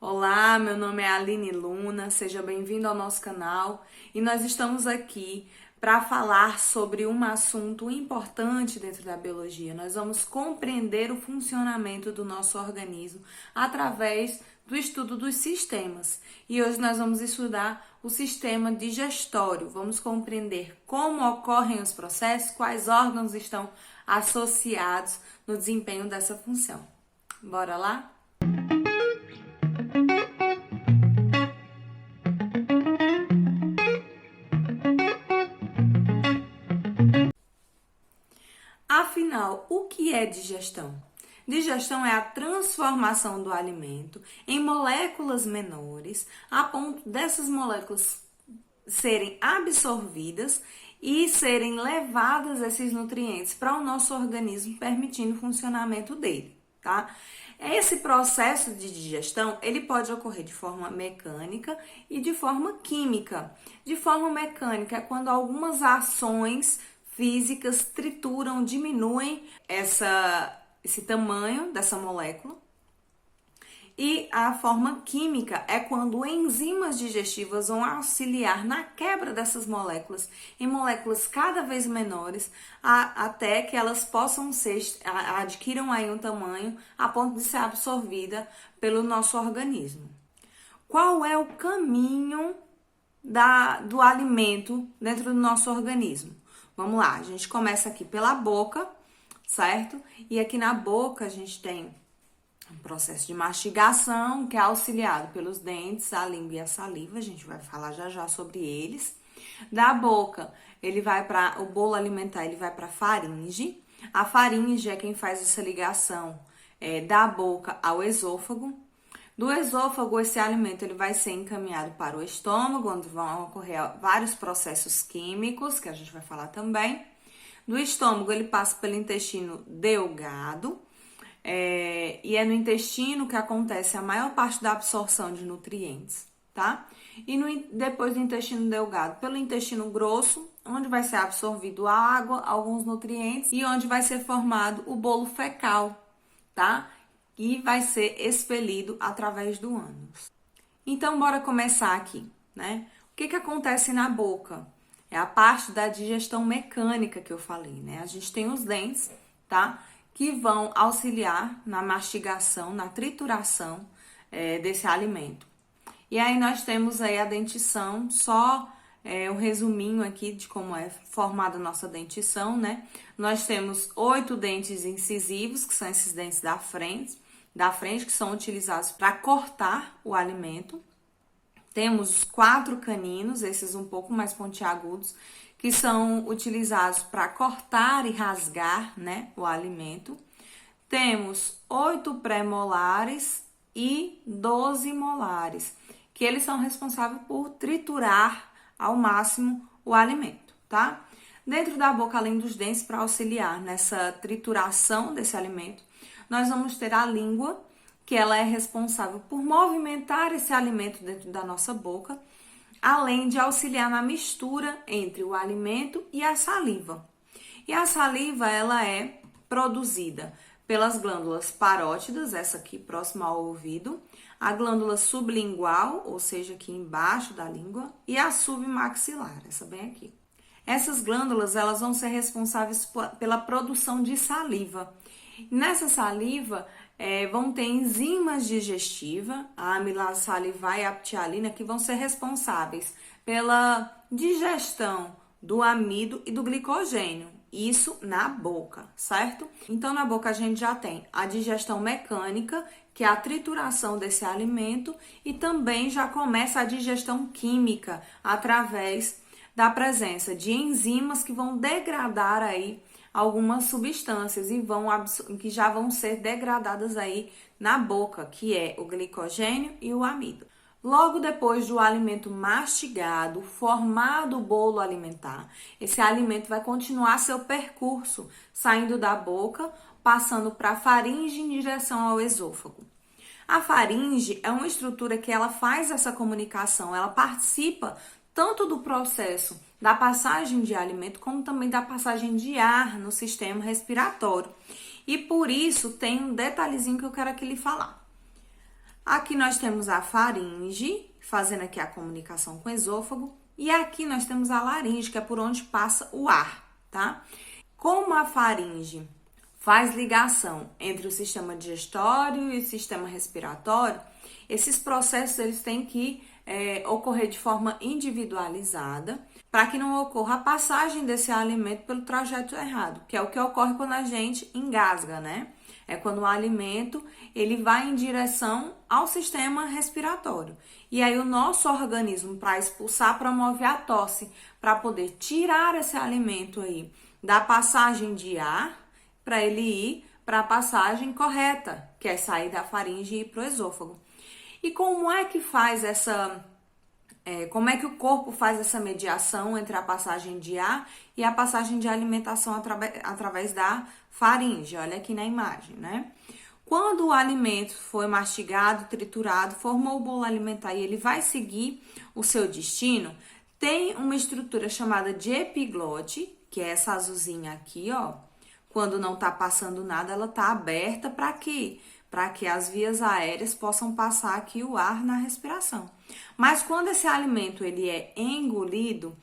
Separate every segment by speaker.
Speaker 1: Olá, meu nome é Aline Luna, seja bem-vindo ao nosso canal e nós estamos aqui para falar sobre um assunto importante dentro da biologia. Nós vamos compreender o funcionamento do nosso organismo através do estudo dos sistemas. E hoje nós vamos estudar o sistema digestório. Vamos compreender como ocorrem os processos, quais órgãos estão associados no desempenho dessa função. Bora lá? Afinal, o que é digestão? Digestão é a transformação do alimento em moléculas menores, a ponto dessas moléculas serem absorvidas e serem levadas esses nutrientes para o nosso organismo, permitindo o funcionamento dele, tá? Esse processo de digestão, ele pode ocorrer de forma mecânica e de forma química. De forma mecânica é quando algumas ações físicas trituram, diminuem esse tamanho dessa molécula. E a forma química é quando enzimas digestivas vão auxiliar na quebra dessas moléculas em moléculas cada vez menores, até que elas possam adquiram aí um tamanho a ponto de ser absorvida pelo nosso organismo. Qual é o caminho do alimento dentro do nosso organismo? Vamos lá, a gente começa aqui pela boca, certo? E aqui na boca a gente tem um processo de mastigação, que é auxiliado pelos dentes, a língua e a saliva, a gente vai falar já sobre eles. Da boca, ele vai para o bolo alimentar, ele vai para a faringe. A faringe é quem faz essa ligação da boca ao esôfago. Do esôfago, esse alimento ele vai ser encaminhado para o estômago, onde vão ocorrer vários processos químicos, que a gente vai falar também. Do estômago, ele passa pelo intestino delgado, e é no intestino que acontece a maior parte da absorção de nutrientes, tá? E depois do intestino delgado, pelo intestino grosso, onde vai ser absorvido a água, alguns nutrientes, e onde vai ser formado o bolo fecal, tá? E vai ser expelido através do ânus. Então, bora começar aqui, né? O que acontece na boca? É a parte da digestão mecânica que eu falei, né? A gente tem os dentes, tá? Que vão auxiliar na mastigação, na trituração desse alimento. E aí nós temos aí a dentição, só um resuminho aqui de como é formada a nossa dentição, né? Nós temos 8 dentes incisivos, que são esses dentes da frente, que são utilizados para cortar o alimento. Temos 4 caninos, esses um pouco mais pontiagudos, que são utilizados para cortar e rasgar, né, o alimento. Temos 8 pré-molares e 12 molares, que eles são responsáveis por triturar ao máximo o alimento, tá? Dentro da boca, além dos dentes, para auxiliar nessa trituração desse alimento, nós vamos ter a língua, que ela é responsável por movimentar esse alimento dentro da nossa boca, além de auxiliar na mistura entre o alimento e a saliva. E a saliva, ela é produzida pelas glândulas parótidas, essa aqui próxima ao ouvido, a glândula sublingual, ou seja, aqui embaixo da língua, e a submaxilar, essa bem aqui. Essas glândulas, elas vão ser responsáveis pela produção de saliva. Nessa saliva, vão ter enzimas digestivas, a amilase salivar e a ptialina, que vão ser responsáveis pela digestão do amido e do glicogênio. Isso na boca, certo? Então, na boca a gente já tem a digestão mecânica, que é a trituração desse alimento, e também já começa a digestão química, através da presença de enzimas que vão degradar aí algumas substâncias e que já vão ser degradadas aí na boca, que é o glicogênio e o amido. Logo depois do alimento mastigado, formado o bolo alimentar, esse alimento vai continuar seu percurso, saindo da boca, passando para a faringe em direção ao esôfago. A faringe é uma estrutura que ela faz essa comunicação, ela participa tanto do processo da passagem de alimento, como também da passagem de ar no sistema respiratório. E por isso tem um detalhezinho que eu quero aqui lhe falar. Aqui nós temos a faringe, fazendo aqui a comunicação com o esôfago. E aqui nós temos a laringe, que é por onde passa o ar, tá? Como a faringe faz ligação entre o sistema digestório e o sistema respiratório, esses processos eles têm que ocorrer de forma individualizada para que não ocorra a passagem desse alimento pelo trajeto errado, que é o que ocorre quando a gente engasga, né? É quando o alimento ele vai em direção ao sistema respiratório. E aí o nosso organismo, para expulsar, promove a tosse, para poder tirar esse alimento aí da passagem de ar, para ele ir para a passagem correta, que é sair da faringe e ir para o esôfago. E como é que faz como é que o corpo faz essa mediação entre a passagem de ar e a passagem de alimentação através da faringe? Olha aqui na imagem, né? Quando o alimento foi mastigado, triturado, formou o bolo alimentar e ele vai seguir o seu destino, tem uma estrutura chamada de epiglote, que é essa azulzinha aqui, ó. Quando não tá passando nada, ela tá aberta para quê? Para que as vias aéreas possam passar aqui o ar na respiração. Mas quando esse alimento ele é engolido,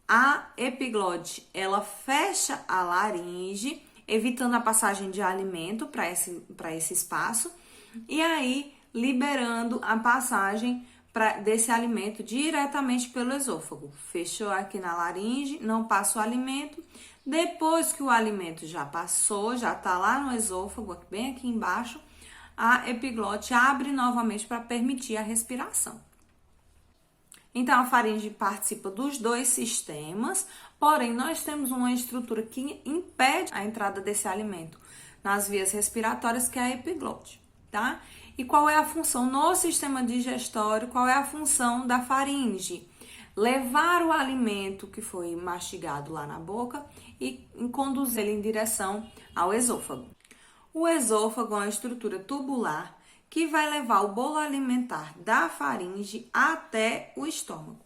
Speaker 1: a epiglote ela fecha a laringe, evitando a passagem de alimento para esse espaço, e aí liberando a passagem desse alimento diretamente pelo esôfago. Fechou aqui na laringe, não passa o alimento. Depois que o alimento já passou, já tá lá no esôfago, bem aqui embaixo, a epiglote abre novamente para permitir a respiração. Então, a faringe participa dos dois sistemas, porém, nós temos uma estrutura que impede a entrada desse alimento nas vias respiratórias, que é a epiglote, tá? E qual é a função no sistema digestório? Qual é a função da faringe? Levar o alimento que foi mastigado lá na boca e conduzir ele em direção ao esôfago. O esôfago é uma estrutura tubular que vai levar o bolo alimentar da faringe até o estômago.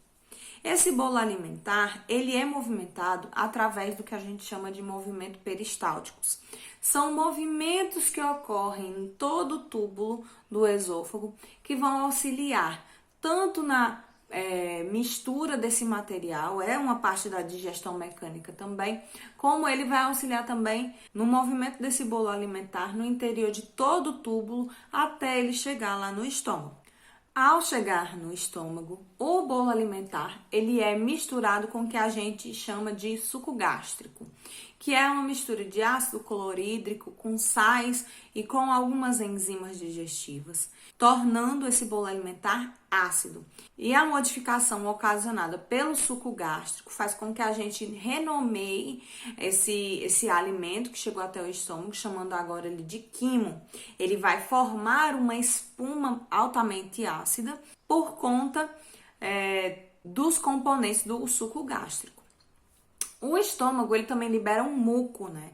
Speaker 1: Esse bolo alimentar, ele é movimentado através do que a gente chama de movimento peristálticos. São movimentos que ocorrem em todo o túbulo do esôfago que vão auxiliar tanto na mistura desse material, é uma parte da digestão mecânica também, como ele vai auxiliar também no movimento desse bolo alimentar no interior de todo o túbulo até ele chegar lá no estômago. Ao chegar no estômago, o bolo alimentar ele é misturado com o que a gente chama de suco gástrico, que é uma mistura de ácido clorídrico com sais e com algumas enzimas digestivas, tornando esse bolo alimentar ácido. E a modificação ocasionada pelo suco gástrico faz com que a gente renomeie esse alimento que chegou até o estômago, chamando agora ele de quimo. Ele vai formar uma espuma altamente ácida por conta dos componentes do suco gástrico. O estômago ele também libera um muco, né?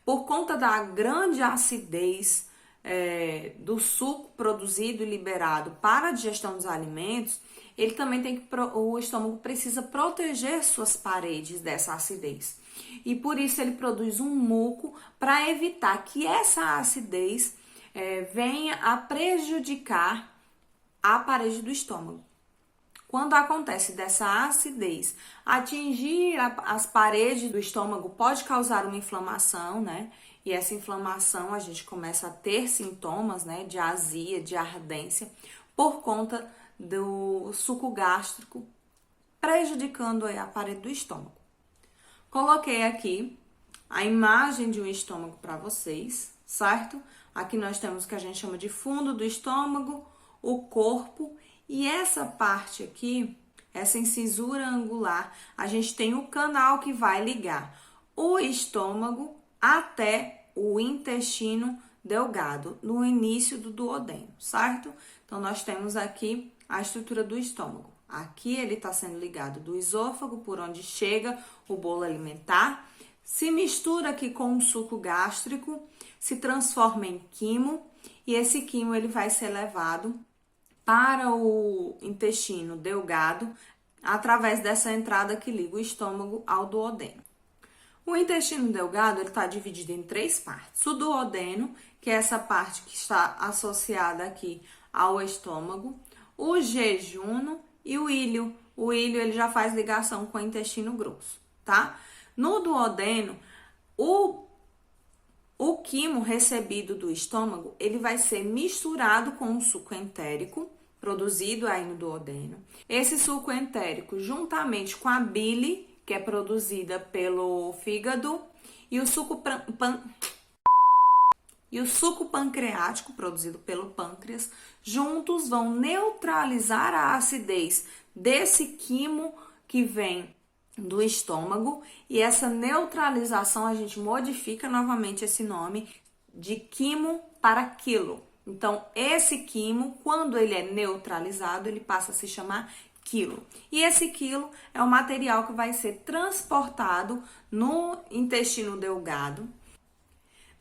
Speaker 1: Por conta da grande acidez do suco produzido e liberado para a digestão dos alimentos, ele também o estômago precisa proteger suas paredes dessa acidez. E por isso ele produz um muco para evitar que essa acidez venha a prejudicar a parede do estômago. Quando acontece dessa acidez atingir as paredes do estômago, pode causar uma inflamação, né? E essa inflamação a gente começa a ter sintomas, né? De azia, de ardência, por conta do suco gástrico, prejudicando a parede do estômago. Coloquei aqui a imagem de um estômago para vocês, certo? Aqui nós temos o que a gente chama de fundo do estômago, o corpo. E essa parte aqui, essa incisura angular, a gente tem o canal que vai ligar o estômago até o intestino delgado, no início do duodeno, certo? Então, nós temos aqui a estrutura do estômago. Aqui ele está sendo ligado do esôfago, por onde chega o bolo alimentar, se mistura aqui com o suco gástrico, se transforma em quimo, e esse quimo ele vai ser levado para o intestino delgado, através dessa entrada que liga o estômago ao duodeno. O intestino delgado está dividido em três partes. O duodeno, que é essa parte que está associada aqui ao estômago, o jejum e o ilho. O ilho ele já faz ligação com o intestino grosso, tá? No duodeno, o quimo recebido do estômago, ele vai ser misturado com o suco entérico, produzido aí no duodeno. Esse suco entérico, juntamente com a bile, que é produzida pelo fígado, e o suco pancreático, produzido pelo pâncreas, juntos vão neutralizar a acidez desse quimo que vem do estômago, e essa neutralização a gente modifica novamente esse nome de quimo para quilo. Então, esse quimo, quando ele é neutralizado, ele passa a se chamar quilo. E esse quilo é o material que vai ser transportado no intestino delgado.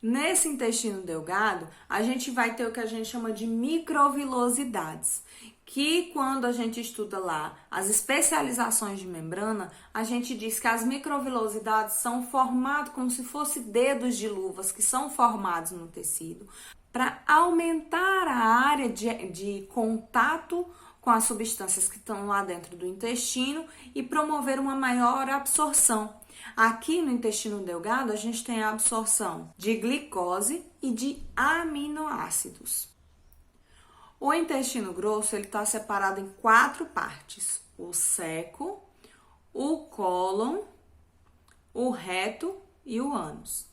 Speaker 1: Nesse intestino delgado, a gente vai ter o que a gente chama de microvilosidades, que quando a gente estuda lá as especializações de membrana, a gente diz que as microvilosidades são formadas como se fossem dedos de luvas que são formados no tecido para aumentar a área de contato com as substâncias que estão lá dentro do intestino e promover uma maior absorção. Aqui no intestino delgado, a gente tem a absorção de glicose e de aminoácidos. O intestino grosso, ele está separado em 4 partes: o seco, o cólon, o reto e o ânus.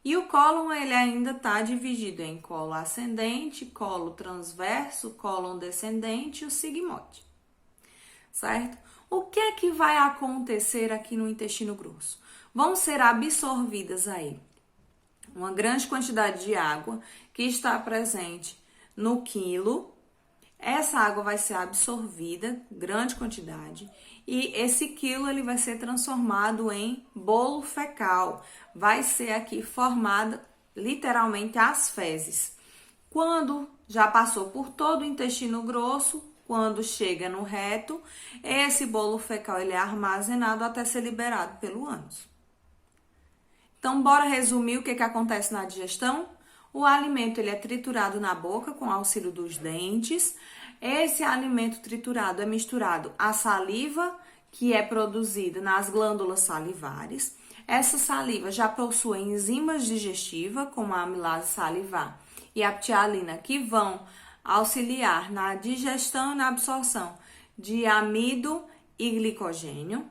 Speaker 1: E o cólon, ele ainda está dividido em colo ascendente, colo transverso, cólon descendente e o sigmoide, certo? O que é que vai acontecer aqui no intestino grosso? Vão ser absorvidas aí uma grande quantidade de água que está presente no quilo. Essa água vai ser absorvida, grande quantidade, e esse quilo ele vai ser transformado em bolo fecal. Vai ser aqui formada literalmente as fezes. Quando já passou por todo o intestino grosso, quando chega no reto, esse bolo fecal ele é armazenado até ser liberado pelo ânus. Então, bora resumir o que acontece na digestão? O alimento ele é triturado na boca com auxílio dos dentes. Esse alimento triturado é misturado à saliva, que é produzida nas glândulas salivares. Essa saliva já possui enzimas digestivas, como a amilase salivar e a ptialina, que vão auxiliar na digestão e na absorção de amido e glicogênio.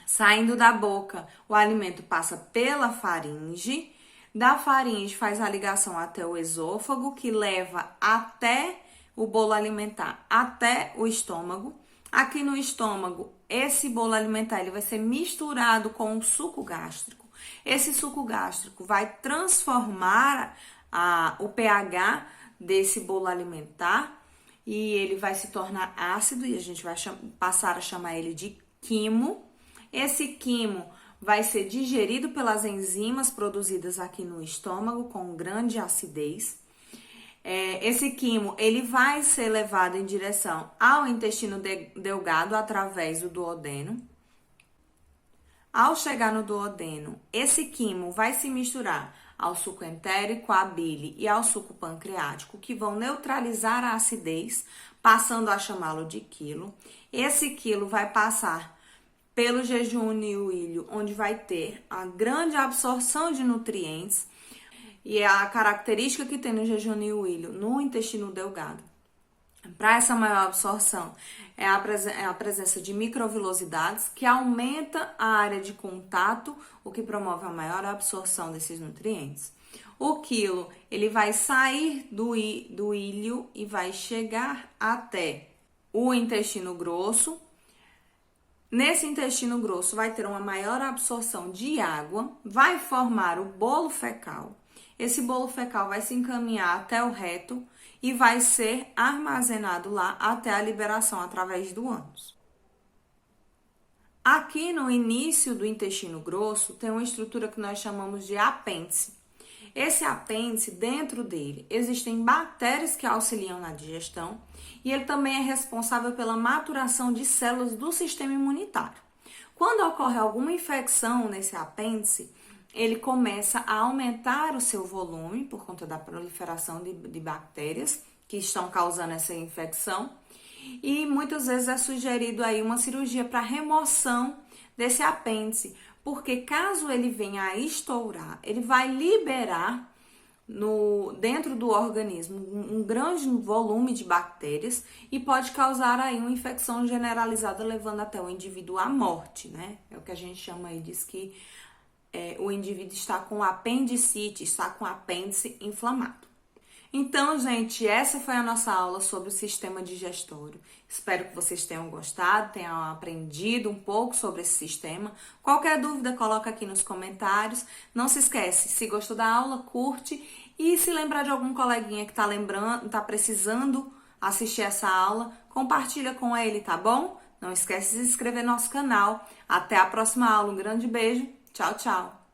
Speaker 1: Saindo da boca, o alimento passa pela faringe. Da faringe faz a ligação até o esôfago, que leva até o bolo alimentar, até o estômago. Aqui no estômago, esse bolo alimentar ele vai ser misturado com o suco gástrico. Esse suco gástrico vai transformar o pH desse bolo alimentar e ele vai se tornar ácido e a gente vai passar a chamar ele de quimo. Esse quimo vai ser digerido pelas enzimas produzidas aqui no estômago com grande acidez. Esse quimo ele vai ser levado em direção ao intestino delgado através do duodeno. Ao chegar no duodeno, esse quimo vai se misturar ao suco entérico, à bile e ao suco pancreático, que vão neutralizar a acidez, passando a chamá-lo de quilo. Esse quilo vai passar pelo jejum e o ilho, onde vai ter a grande absorção de nutrientes, e a característica que tem no jejum e o ilho no intestino delgado. Para essa maior absorção, é a presença de microvilosidades, que aumenta a área de contato, o que promove a maior absorção desses nutrientes. O quilo, ele vai sair do ilho e vai chegar até o intestino grosso. Nesse intestino grosso vai ter uma maior absorção de água, vai formar o bolo fecal. Esse bolo fecal vai se encaminhar até o reto e vai ser armazenado lá até a liberação através do ânus. Aqui no início do intestino grosso tem uma estrutura que nós chamamos de apêndice. Esse apêndice, dentro dele, existem bactérias que auxiliam na digestão e ele também é responsável pela maturação de células do sistema imunitário. Quando ocorre alguma infecção nesse apêndice, ele começa a aumentar o seu volume por conta da proliferação de bactérias que estão causando essa infecção. E muitas vezes é sugerido aí uma cirurgia para remoção desse apêndice, porque caso ele venha a estourar, ele vai liberar dentro do organismo um grande volume de bactérias e pode causar aí uma infecção generalizada, levando até o indivíduo à morte, né? É o que a gente chama aí, diz que o indivíduo está com apendicite, está com apêndice inflamado. Então, gente, essa foi a nossa aula sobre o sistema digestório. Espero que vocês tenham gostado, tenham aprendido um pouco sobre esse sistema. Qualquer dúvida, coloca aqui nos comentários. Não se esquece, se gostou da aula, curte. E se lembrar de algum coleguinha que tá precisando assistir essa aula, compartilha com ele, tá bom? Não esquece de se inscrever no nosso canal. Até a próxima aula. Um grande beijo. Tchau, tchau.